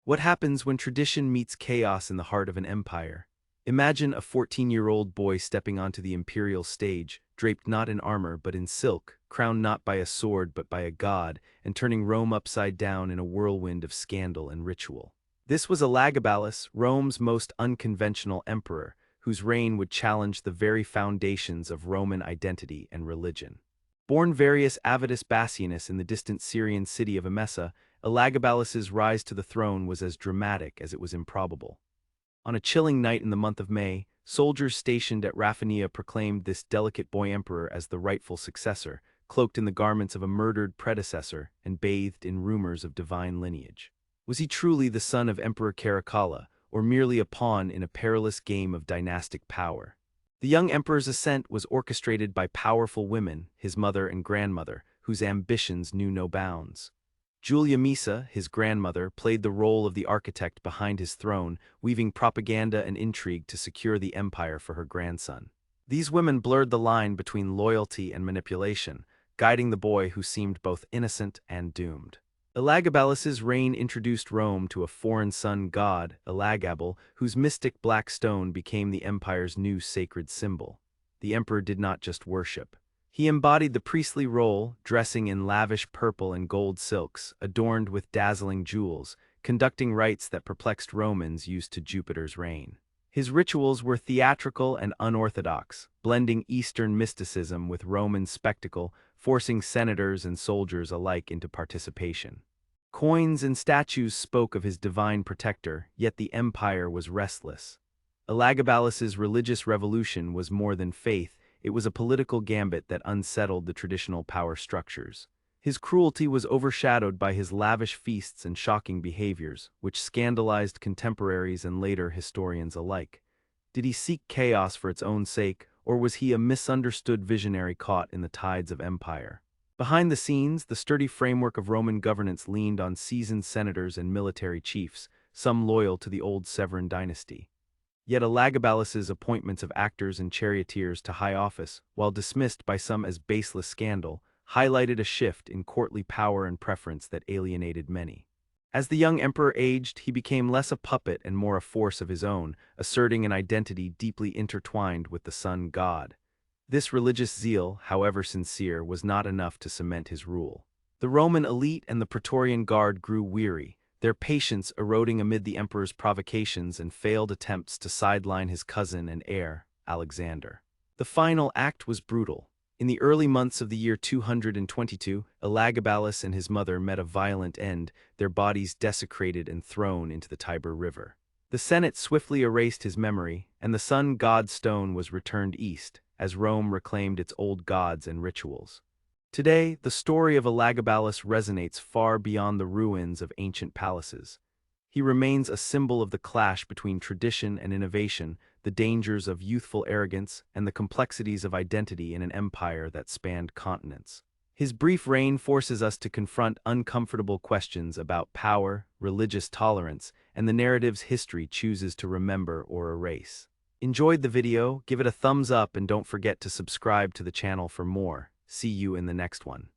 What happens when tradition meets chaos in the heart of an empire? Imagine a 14-year-old boy stepping onto the imperial stage, draped not in armor but in silk, crowned not by a sword but by a god, and turning Rome upside down in a whirlwind of scandal and ritual. This was Elagabalus, Rome's most unconventional emperor, whose reign would challenge the very foundations of Roman identity and religion. Born Varius Avitus Bassianus in the distant Syrian city of Emesa, Elagabalus's rise to the throne was as dramatic as it was improbable. On a chilling night in the month of May, soldiers stationed at Raphania proclaimed this delicate boy emperor as the rightful successor, cloaked in the garments of a murdered predecessor and bathed in rumors of divine lineage. Was he truly the son of Emperor Caracalla, or merely a pawn in a perilous game of dynastic power? The young emperor's ascent was orchestrated by powerful women, his mother and grandmother, whose ambitions knew no bounds. Julia Misa, his grandmother, played the role of the architect behind his throne, weaving propaganda and intrigue to secure the empire for her grandson. These women blurred the line between loyalty and manipulation, guiding the boy who seemed both innocent and doomed. Elagabalus's reign introduced Rome to a foreign sun god, Elagabal, whose mystic black stone became the empire's new sacred symbol. The emperor did not just worship. He embodied the priestly role, dressing in lavish purple and gold silks, adorned with dazzling jewels, conducting rites that perplexed Romans used to Jupiter's reign. His rituals were theatrical and unorthodox, blending Eastern mysticism with Roman spectacle, forcing senators and soldiers alike into participation. Coins and statues spoke of his divine protector, yet the empire was restless. Elagabalus's religious revolution was more than faith. It was a political gambit that unsettled the traditional power structures. His cruelty was overshadowed by his lavish feasts and shocking behaviors, which scandalized contemporaries and later historians alike. Did he seek chaos for its own sake, or was he a misunderstood visionary caught in the tides of empire? Behind the scenes, the sturdy framework of Roman governance leaned on seasoned senators and military chiefs, some loyal to the old Severan dynasty. Yet Elagabalus's appointments of actors and charioteers to high office, while dismissed by some as baseless scandal, highlighted a shift in courtly power and preference that alienated many. As the young emperor aged, he became less a puppet and more a force of his own, asserting an identity deeply intertwined with the sun god. This religious zeal, however sincere, was not enough to cement his rule. The Roman elite and the Praetorian Guard grew weary, their patience eroding amid the emperor's provocations and failed attempts to sideline his cousin and heir, Alexander. The final act was brutal. In the early months of the year 222, Elagabalus and his mother met a violent end, their bodies desecrated and thrown into the Tiber River. The Senate swiftly erased his memory, and the sun god stone was returned east, as Rome reclaimed its old gods and rituals. Today, the story of Elagabalus resonates far beyond the ruins of ancient palaces. He remains a symbol of the clash between tradition and innovation, the dangers of youthful arrogance, and the complexities of identity in an empire that spanned continents. His brief reign forces us to confront uncomfortable questions about power, religious tolerance, and the narratives history chooses to remember or erase. Enjoyed the video? Give it a thumbs up and don't forget to subscribe to the channel for more. See you in the next one.